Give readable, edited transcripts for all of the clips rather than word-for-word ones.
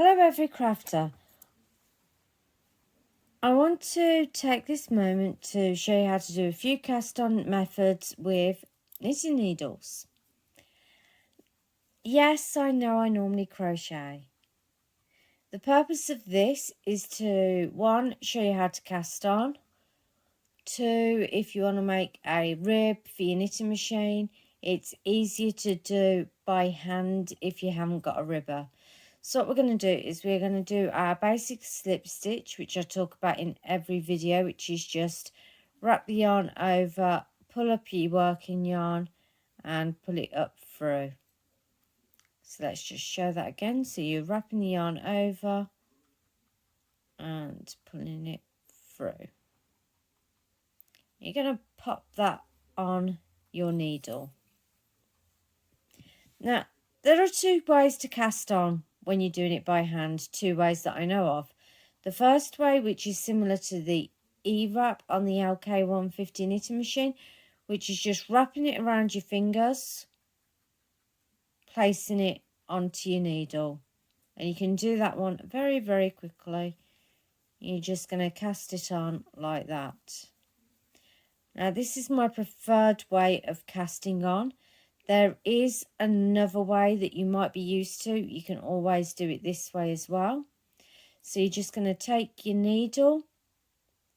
Hello every crafter. I want to take this moment to show you how to do a few cast on methods with knitting needles. Yes, I know I normally crochet. The purpose of this is to, one, show you how to cast on. Two, if you want to make a rib for your knitting machine, it's easier to do by hand if you haven't got a ribber. So what we're going to do is we're going to do our basic slip stitch, which I talk about in every video, which is just wrap the yarn over, pull up your working yarn and pull it up through. So let's just show that again. So you're wrapping the yarn over and pulling it through. You're going to pop that on your needle. Now, there are two ways to cast on when you're doing it by hand, two ways that I know of. The first way, which is similar to the E-wrap on the LK150 knitting machine, which is just wrapping it around your fingers, placing it onto your needle. And you can do that one very, very quickly. You're just going to cast it on like that. Now, this is my preferred way of casting on. There is another way that you might be used to. You can always do it this way as well. So you're just going to take your needle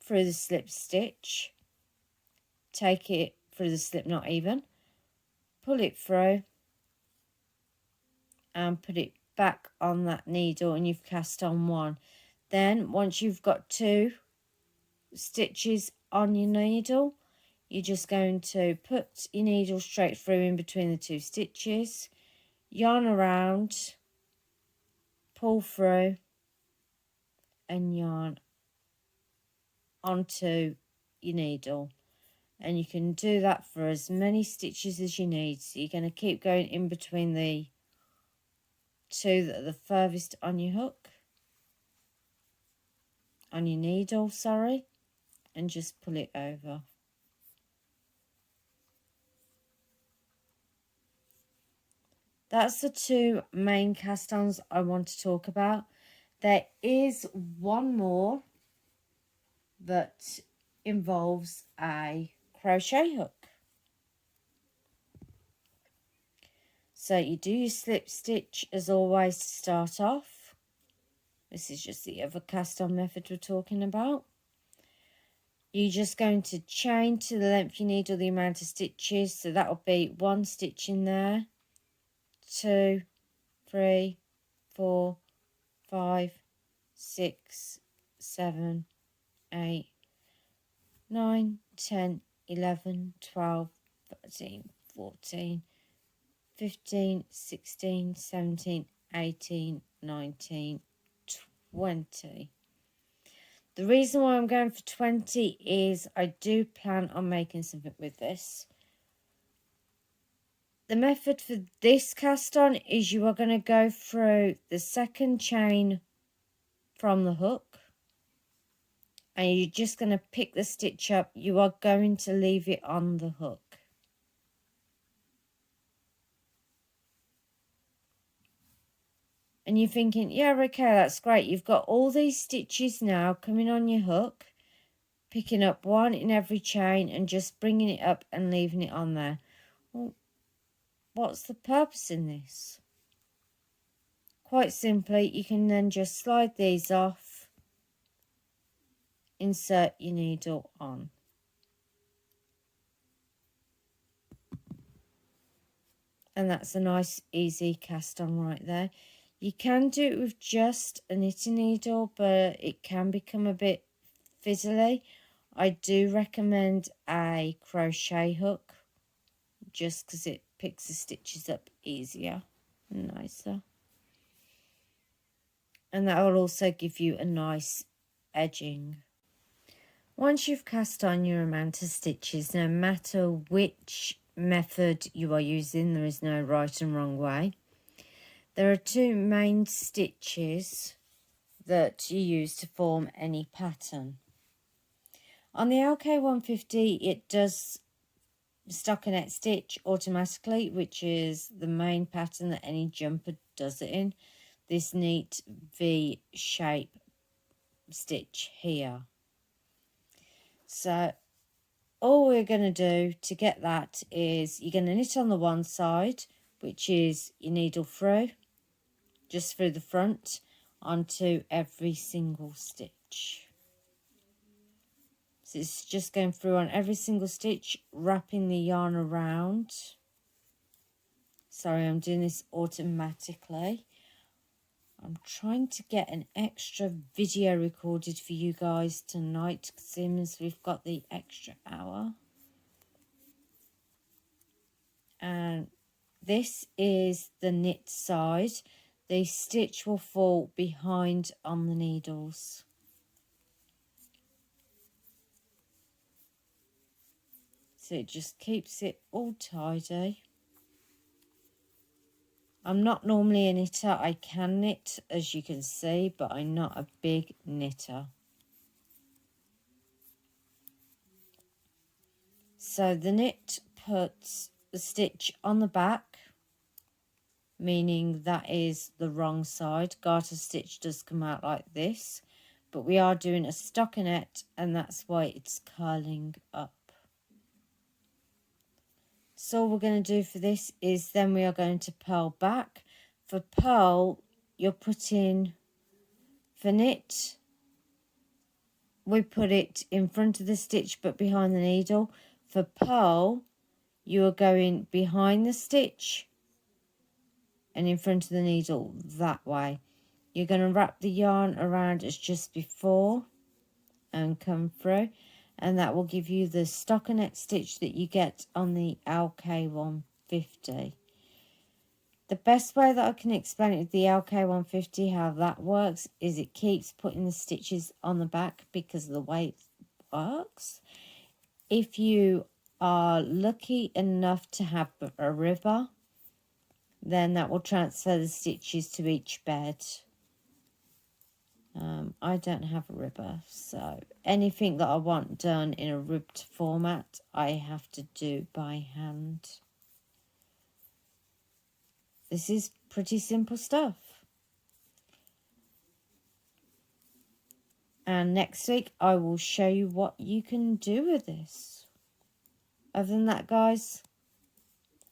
through the slip stitch, take it through the slip knot even, pull it through and put it back on that needle, and you've cast on one. Then once you've got two stitches on your needle, you're just going to put your needle straight through in between the two stitches, yarn around, pull through and yarn onto your needle. And you can do that for as many stitches as you need. So you're going to keep going in between the two that are the furthest on your hook, on your needle, sorry, and just pull it over. That's the two main cast-ons I want to talk about. There is one more that involves a crochet hook. So you do your slip stitch as always to start off. This is just the other cast-on method we're talking about. You're just going to chain to the length you need or the amount of stitches. So that will be one stitch in there, 2, 3, 4, 5, 6, 7, 8, 9, 10, 11, 12, 13, 14, 15, 16, 17, 18, 19, 20. The reason why I'm going for 20 is I do plan on making something with this. The method for this cast on is you are going to go through the second chain from the hook and you're just going to pick the stitch up. You are going to leave it on the hook. And you're thinking, yeah, okay, that's great. You've got all these stitches now coming on your hook, picking up one in every chain and just bringing it up and leaving it on there. Well, what's the purpose in this? Quite simply, you can then just slide these off, insert your needle on. And that's a nice, easy cast on right there. You can do it with just a knitting needle, but it can become a bit fiddly. I do recommend a crochet hook, just because it picks the stitches up easier and nicer. And that will also give you a nice edging. Once you've cast on your amount of stitches, no matter which method you are using, there is no right and wrong way. There are two main stitches that you use to form any pattern. On the LK150, it does stockinette stitch automatically, which is the main pattern that any jumper does it in. this neat V shape stitch here. So all we're going to do to get that is you're going to knit on the one side, which is your needle through, just through the front, onto every single stitch. So it's just going through on every single stitch, wrapping the yarn around. Sorry, I'm doing this automatically. I'm trying to get an extra video recorded for you guys tonight, seeing as we've got the extra hour. And this is the knit side. The stitch will fall behind on the needles. So it just keeps it all tidy. I'm not normally a knitter. I can knit, as you can see, but I'm not a big knitter. So the knit puts the stitch on the back, meaning that is the wrong side. Garter stitch does come out like this, but we are doing a stockinette, and that's why it's curling up. So all we're going to do for this is then we are going to purl back. For purl, you're putting, for knit, we put it in front of the stitch but behind the needle. For purl, you are going behind the stitch and in front of the needle that way. You're going to wrap the yarn around as just before and come through, and that will give you the stockinette stitch that you get on the LK150. The best way that I can explain it with the LK150, how that works, is it keeps putting the stitches on the back because of the way it works. If you are lucky enough to have a ribber, then that will transfer the stitches to each bed. I don't have a ribber, so anything that I want done in a ribbed format, I have to do by hand. This is pretty simple stuff. And next week, I will show you what you can do with this. Other than that, guys,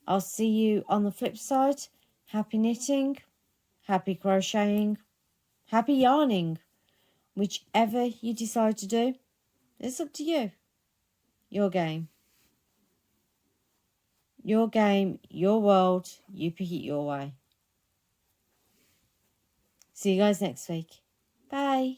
I'll see you on the flip side. Happy knitting, happy crocheting, happy yarning. Whichever you decide to do, it's up to you. Your game. Your game, your world, you pick it your way. See you guys next week. Bye.